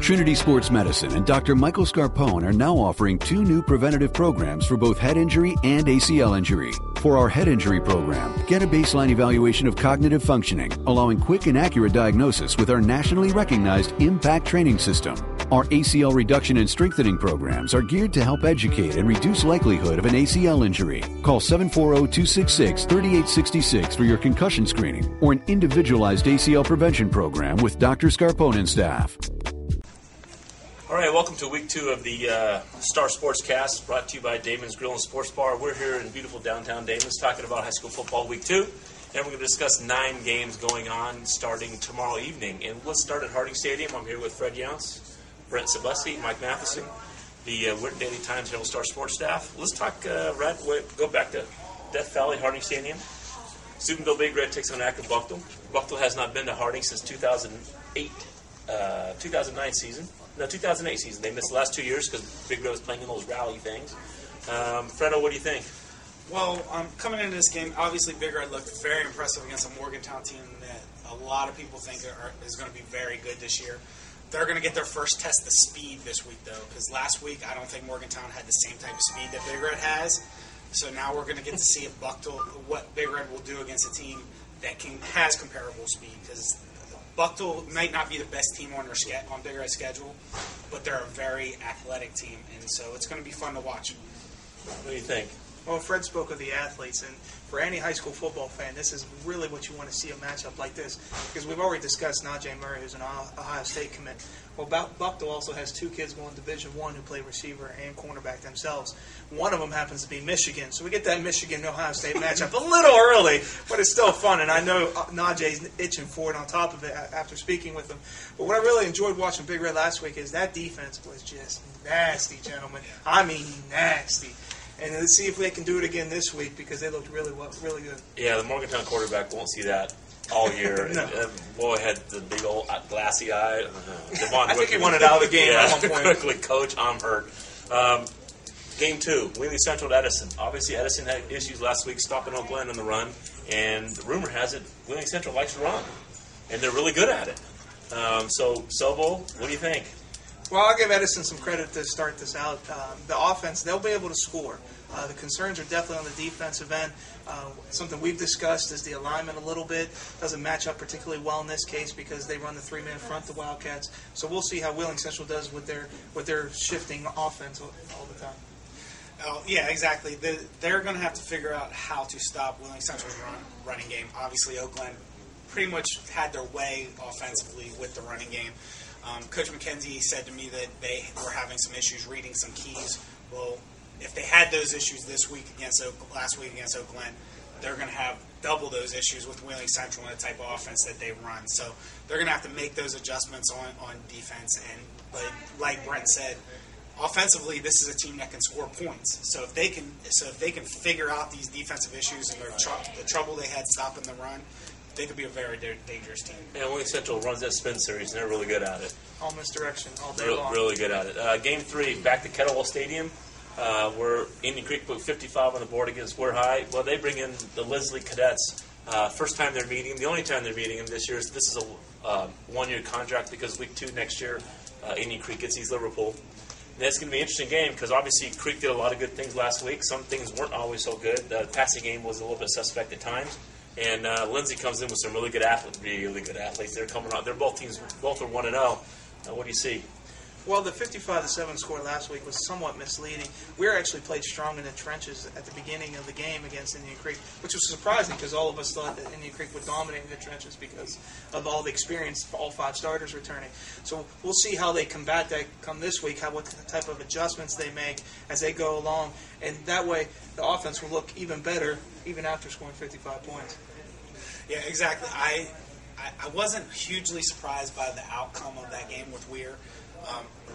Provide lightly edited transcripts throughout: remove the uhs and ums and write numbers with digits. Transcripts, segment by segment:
Trinity Sports Medicine and Dr. Michael Scarpone are now offering 2 new preventative programs for both head injury and ACL injury. For our head injury program, get a baseline evaluation of cognitive functioning, allowing quick and accurate diagnosis with our nationally recognized IMPACT training system. Our ACL reduction and strengthening programs are geared to help educate and reduce likelihood of an ACL injury. Call 740-266-3866 for your concussion screening or an individualized ACL prevention program with Dr. Scarpone and staff. All right, welcome to week 2 of the Star Sportscast, brought to you by Damon's Grill and Sports Bar. We're here in beautiful downtown Damon's talking about high school football week 2, and we're going to discuss 9 games going on starting tomorrow evening. And let's start at Harding Stadium. I'm here with Fred Younce, Brent Sebusti, Mike Matheson, the Whit Daily Times Herald Star Sports staff. Let's talk, Red, go back to Death Valley, Harding Stadium. Steubenville Big Red takes on Akron Buckle. Buckle has not been to Harding since 2009 season. No, 2008 season. They missed the last 2 years because Big Red was playing in those rally things. Fredo, what do you think? Well, coming into this game, obviously Big Red looked very impressive against a Morgantown team that a lot of people think is going to be very good this year. They're going to get their first test of speed this week, though, because last week I don't think Morgantown had the same type of speed that Big Red has. So now we're going to get to see what Big Red will do against a team that has comparable speed, because Buckle might not be the best team on Big Red's schedule, but they're a very athletic team, and so it's going to be fun to watch. What do you think? Well, Fred spoke of the athletes, and for any high school football fan, this is really what you want to see a matchup like this, because we've already discussed Najee Murray, who's an Ohio State commit. Well, Buckle also has 2 kids going to Division I who play receiver and cornerback themselves. One of them happens to be Michigan, so we get that Michigan-Ohio State matchup a little early, but it's still fun, and I know Najee's itching for it on top of it after speaking with him. But what I really enjoyed watching Big Red last week is that defense was just nasty, gentlemen. I mean nasty. And let's see if they can do it again this week, because they looked really good. Yeah, the Morgantown quarterback won't see that all year. No. Boy had the big old glassy eye. I think he wanted out of the game at one point. Quickly, Coach, I'm hurt. Game 2, Wheeling Central to Edison. Obviously, Edison had issues last week stopping Oak Glen on the run, and the rumor has it Wheeling Central likes to run, and they're really good at it. So, Sobo, what do you think? Well, I'll give Edison some credit to start this out. The offense, they'll be able to score. The concerns are definitely on the defensive end. Something we've discussed is the alignment a little bit. Doesn't match up particularly well in this case because they run the 3-man front, the Wildcats. So we'll see how Wheeling Central does with their shifting offense all the time. Oh, yeah, exactly. They're going to have to figure out how to stop Wheeling Central's running game. Obviously, Oak Glen pretty much had their way offensively with the running game. Coach McKenzie said to me that they were having some issues reading some keys. Well, if they had those issues last week against Oak Glen, they're going to have double those issues with Wheeling Central and the type of offense that they run. So they're going to have to make those adjustments on defense. But like Brent said, offensively, this is a team that can score points. So if they can figure out these defensive issues and the trouble they had stopping the run, they could be a very dangerous team. And Wheeling Central runs that spin series, and they're really good at it. All misdirection, all day long. Really good at it. Game 3, back to Kettlewell Stadium, where Indian Creek put 55 on the board against Ware High. Well, they bring in the Leslie Cadets. First time they're meeting. The only time they're meeting them this year is this is a 1-year contract, because week 2 next year, Indian Creek gets East Liverpool. And it's going to be an interesting game because obviously Creek did a lot of good things last week. Some things weren't always so good. The passing game was a little bit suspect at times. And Lindsay comes in with some really good athletes. They're coming out. Both are 1-0. What do you see? Well, the 55-7 score last week was somewhat misleading. We actually played strong in the trenches at the beginning of the game against Indian Creek, which was surprising because all of us thought that Indian Creek would dominate the trenches because of all the experience, all 5 starters returning. So we'll see how they combat that come this week, what type of adjustments they make as they go along. And that way, the offense will look even better, even after scoring 55 points. Yeah, exactly. I wasn't hugely surprised by the outcome of that game with Weir.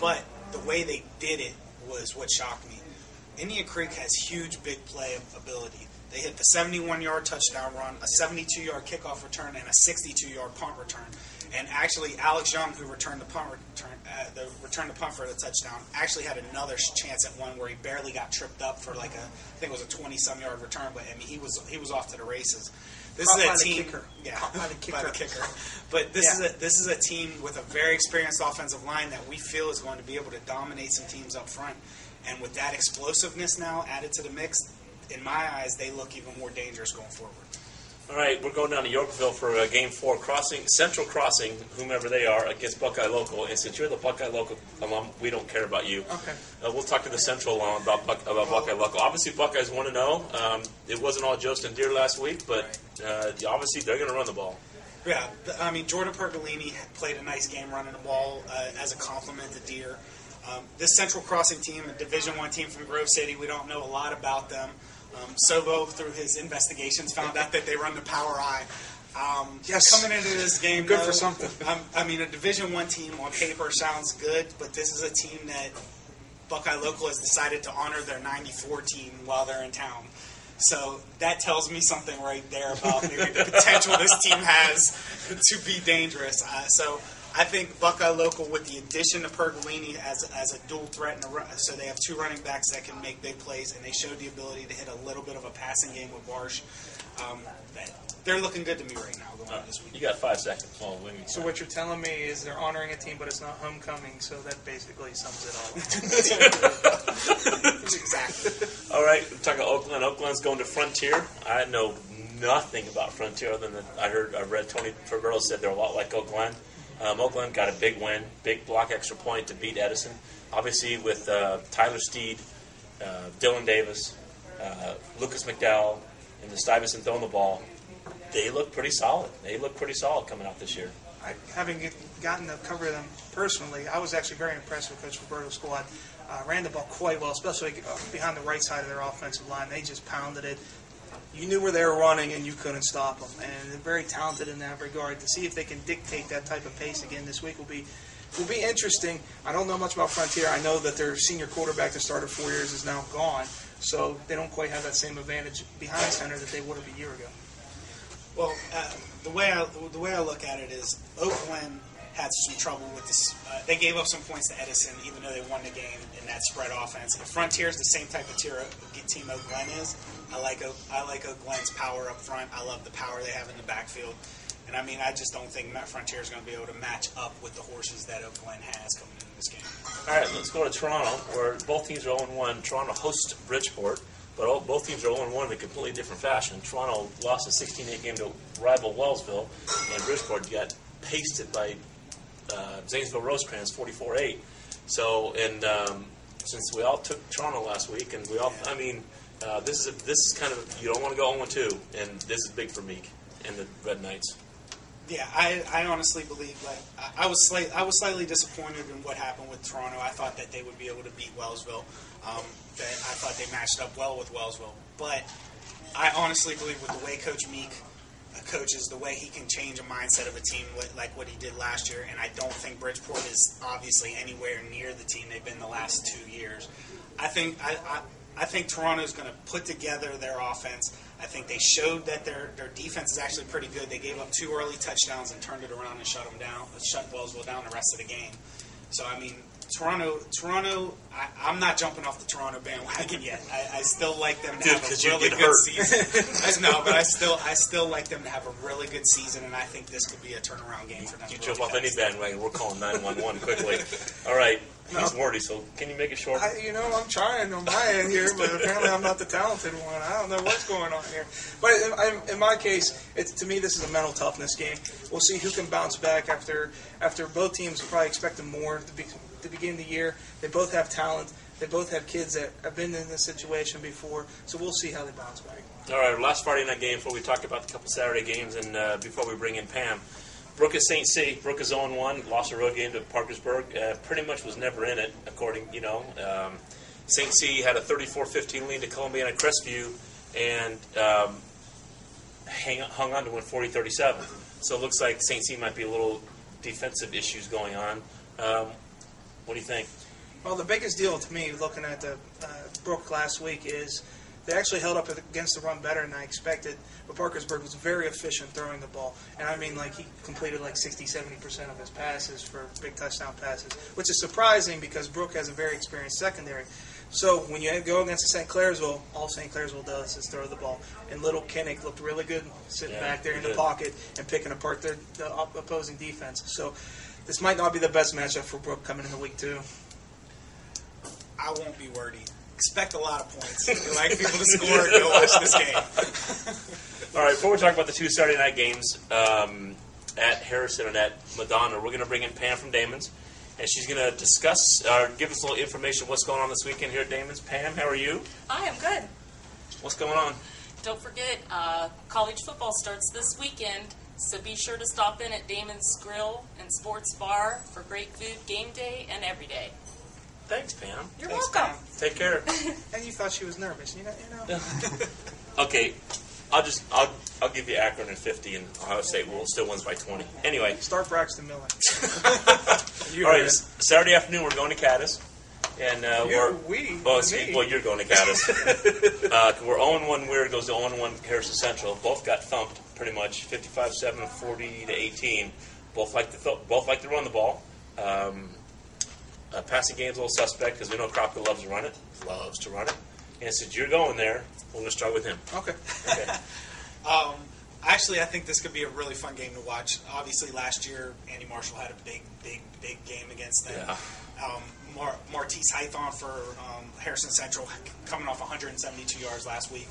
But the way they did it was what shocked me. Indian Creek has huge big play ability. They hit the 71-yard touchdown run, a 72-yard kickoff return, and a 62-yard punt return. And actually, Alex Young, who returned the punt for the touchdown, actually had another chance at one where he barely got tripped up for I think it was a 20-some yard return. But I mean, he was off to the races. This is a team. Kicker. Yeah, By the kicker. by the kicker. But this is a team with a very experienced offensive line that we feel is going to be able to dominate some teams up front. And with that explosiveness now added to the mix, in my eyes, they look even more dangerous going forward. All right, we're going down to Yorkville for Game 4, Central Crossing, whomever they are, against Buckeye Local. And since you're the Buckeye Local alum, we don't care about you. Okay. We'll talk to the Central alum about Buckeye Local. Obviously, Buckeyes 1-0. It wasn't all Jost and Deer last week, but obviously they're going to run the ball. Yeah, I mean, Jordan Pergolini played a nice game running the ball as a compliment to Deer. This Central Crossing team, a Division I team from Grove City, we don't know a lot about them. Sobo, through his investigations, found out that they run the Power I. Yes. Coming into this game, Good for something. I mean, a Division I team on paper sounds good, but this is a team that Buckeye Local has decided to honor their '94 team while they're in town. So that tells me something right there about maybe the potential this team has to be dangerous. So I think Buckeye Local, with the addition of Pergolini as a dual threat, so they have two running backs that can make big plays, and they showed the ability to hit a little bit of a passing game with Barsh. They're looking good to me right now going on this week. You got 5 seconds. So what you're telling me is they're honoring a team, but it's not homecoming, so that basically sums it all up. Exactly. All right, we're talking Oakland. Oakland's going to Frontier. I know nothing about Frontier other than I read Tony Ferberto said they're a lot like Oakland. Oakland got a big win, big block extra point to beat Edison. Obviously with Tyler Steed, Dylan Davis, Lucas McDowell, and the Stuyvesant throwing the ball, they look pretty solid. They look pretty solid coming out this year. Having gotten to cover them personally, I was actually very impressed with Coach Roberto's squad. Ran the ball quite well, especially behind the right side of their offensive line. They just pounded it. You knew where they were running, and you couldn't stop them. And they're very talented in that regard. To see if they can dictate that type of pace again this week will be interesting. I don't know much about Frontier. I know that their senior quarterback that started 4 years is now gone, so they don't quite have that same advantage behind center that they would have a year ago. Well, the way I look at it is Oakland had some trouble with this. They gave up some points to Edison, even though they won the game in that spread offense. And Frontier is the same type of team Oakland is. I like Oakland's power up front. I love the power they have in the backfield. And I mean, I just don't think Frontier is going to be able to match up with the horses that Oakland has coming into this game. All right, let's go to Toronto, where both teams are 0-1. Toronto hosts Bridgeport, but both teams are 0-1 in a completely different fashion. Toronto lost a 16-8 game to rival Wellsville, and Bridgeport got pasted by Zanesville Rosecrans 44-8. So, and since we all took Toronto last week, and we all, I mean, this is kind of, you don't want to go 0-2, and this is big for Meek and the Red Knights. Yeah, I honestly believe I was slightly disappointed in what happened with Toronto. I thought that they would be able to beat Wellsville. That I thought they matched up well with Wellsville, but I honestly believe with the way Coach Meek coaches, the way he can change a mindset of a team like what he did last year, and I don't think Bridgeport is obviously anywhere near the team they've been the last 2 years. I think Toronto's going to put together their offense. I think they showed that their defense is actually pretty good. They gave up 2 early touchdowns and turned it around and shut Wellsville down the rest of the game. So, I mean, Toronto. I'm not jumping off the Toronto bandwagon yet. I still like them to have a really good season. No, but I still like them to have a really good season, and I think this could be a turnaround game for them. You jump off any bandwagon, we're calling 911 quickly. All right, he's wordy, so can you make it short? I'm trying on my end here, but apparently I'm not the talented one. I don't know what's going on here. But in my case, to me, this is a mental toughness game. We'll see who can bounce back after both teams are probably expecting more to begin the year. They both have talent. They both have kids that have been in this situation before, so we'll see how they bounce back. All right, last Friday night game before we talk about the couple Saturday games and before we bring in Pam. Brooke is St. C. Brooke is 0-1, lost a road game to Parkersburg. Pretty much was never in it, according, St. C had a 34-15 lead to Columbiana Crestview and hung on to win 40-37. So it looks like St. C might be a little defensive issues going on. What do you think? Well, the biggest deal to me, looking at the Brooke last week, is they actually held up against the run better than I expected. But Parkersburg was very efficient throwing the ball. And I mean, he completed 60-70% of his passes for big touchdown passes, which is surprising because Brooke has a very experienced secondary. So when you go against St. Clairsville, all St. Clairsville does is throw the ball. And little Kinnick looked really good sitting back there in the pocket and picking apart the opposing defense. So this might not be the best matchup for Brooke coming into week 2. I won't be wordy. Expect a lot of points. If you like people to score, go watch this game. All right, before we talk about the 2 Saturday night games at Harrison and at Madonna, we're going to bring in Pam from Damon's, and she's going to discuss, give us a little information what's going on this weekend here at Damon's. Pam, how are you? I am good. What's going on? Don't forget, college football starts this weekend, so be sure to stop in at Damon's Grill and Sports Bar for great food game day and every day. Thanks, Pam. You're Thanks, welcome. Pam. Take care. And you thought she was nervous, you know. Okay, I'll give you Akron at 50, and Ohio State will still wins by 20. Anyway, Start Braxton Miller. all right, Saturday afternoon we're going to Caddis, and you're going to Caddis. We're 0-1. Weird goes to 0-1. Harrison Central. Both got thumped pretty much, 55-7, 40-18. Both like to run the ball. Passing game's a little suspect because we know Kropka loves to run it. And since you're going there, we're going to start with him. Okay. Actually, I think this could be a really fun game to watch. Obviously, last year, Andy Marshall had a big game against them. Yeah. Martise Hython for Harrison Central coming off 172 yards last week.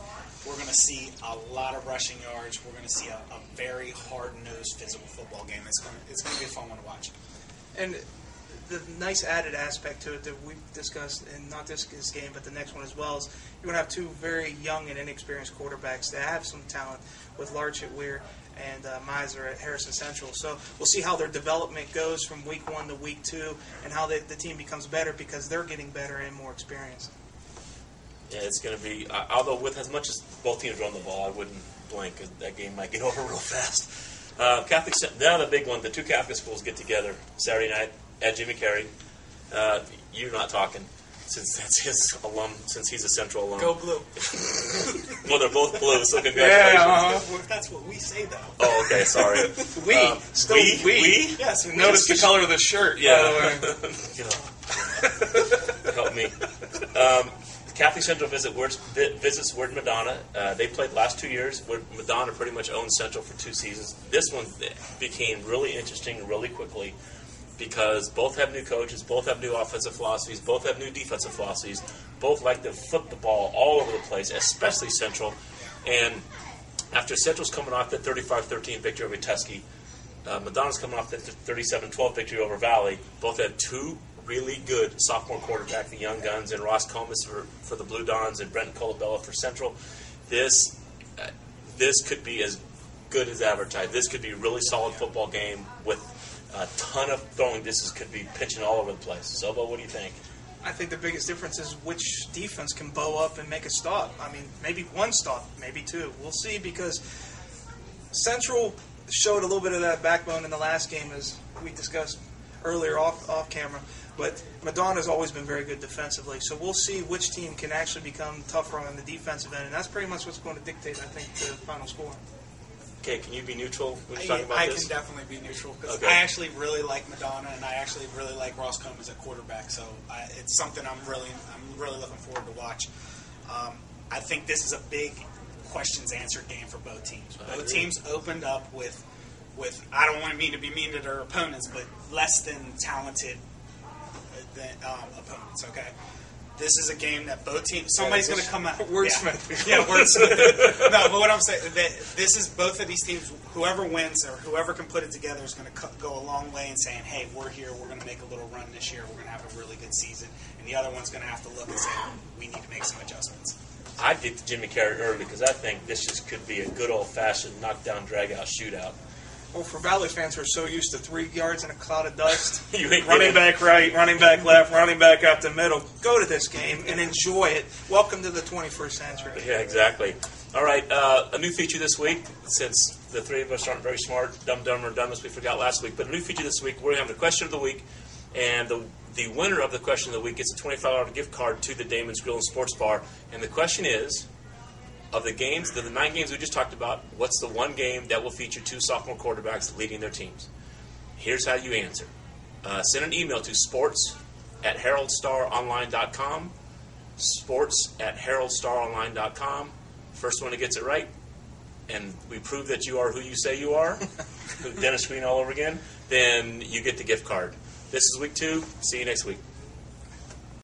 We're going to see a lot of rushing yards. We're going to see a very hard-nosed physical football game. It's going to be a fun one to watch. And the nice added aspect to it that we've discussed, and not this game, but the next one as well, is you're going to have 2 very young and inexperienced quarterbacks that have some talent with Larchett Weir and Miser at Harrison Central. So we'll see how their development goes from week 1 to week 2 and how the team becomes better because they're getting better and more experienced. Yeah, it's going to be, although with as much as both teams run the ball, I wouldn't blink. That game might get over real fast. Catholic, now the big one, the 2 Catholic schools get together Saturday night at Jimmy Carey. You're not talking since that's his alum, since he's a Central alum. Go blue. Well, they're both blue, so congratulations. That's what we say, though. Oh, okay, sorry. We? Yes. Notice the color of the shirt, Yeah. by the way. Help me. Catholic Central visits Word Madonna. They played the last 2 years. Madonna pretty much owned Central for 2 seasons. This one became really interesting really quickly because both have new coaches, both have new offensive philosophies, both have new defensive philosophies, both like to flip the ball all over the place, especially Central. And after Central's coming off that 35-13 victory over Tuskegee, Madonna's coming off that 37-12 victory over Valley. Both had 2 really good sophomore quarterback, the Young Guns, and Ross Comas for the Blue Dons and Brenton Colabella for Central. This could be as good as advertised. This could be a really solid football game with a ton of throwing distance, could be pitching all over the place. Sobo, what do you think? I think the biggest difference is which defense can bow up and make a stop. I mean, maybe 1 stop, maybe 2. We'll see because Central showed a little bit of that backbone in the last game, as we discussed earlier off camera. But Madonna's always been very good defensively, so we'll see which team can actually become tougher on the defensive end, and that's pretty much what's going to dictate, I think, the final score. Okay, can you be neutral when you're talking about I this? can definitely be neutral because Okay. I actually really like Madonna and I actually really like Ross Combs at quarterback. So it's something I'm really looking forward to watch. I think this is a big questions answered game for both teams. Both teams opened up with I don't want to mean to be mean to their opponents, but less than talented opponents. Okay. This is a game that both teams. Somebody's going to come out. Wordsmith. Yeah, wordsmith. No, but what I'm saying that this is both of these teams. Whoever wins or whoever can put it together is going to go a long way in saying, "Hey, we're here. We're going to make a little run this year. We're going to have a really good season." And the other one's going to have to look and say, "We need to make some adjustments." I'd get to Jimmy Carey early because I think this just could be a good old-fashioned knockdown, drag-out shootout. Well, for Valley fans who are so used to 3 yards in a cloud of dust, You ain't running getting- back right, running back left, running back up the middle, go to this game and enjoy it. Welcome to the 21st century. Yeah, exactly. All right, a new feature this week, since the 3 of us aren't very smart, dumber, and dumbest we forgot last week, but a new feature this week, we're having a question of the week, and the winner of the question of the week gets a $25 gift card to the Damon's Grill and Sports Bar, and the question is, of the 9 games we just talked about, what's the one game that will feature 2 sophomore quarterbacks leading their teams? Here's how you answer. Send an email to sports@heraldstaronline.com sports@heraldstaronline.com. First one that gets it right, and we prove that you are who you say you are, Dennis Green all over again, then you get the gift card. This is week 2. See you next week.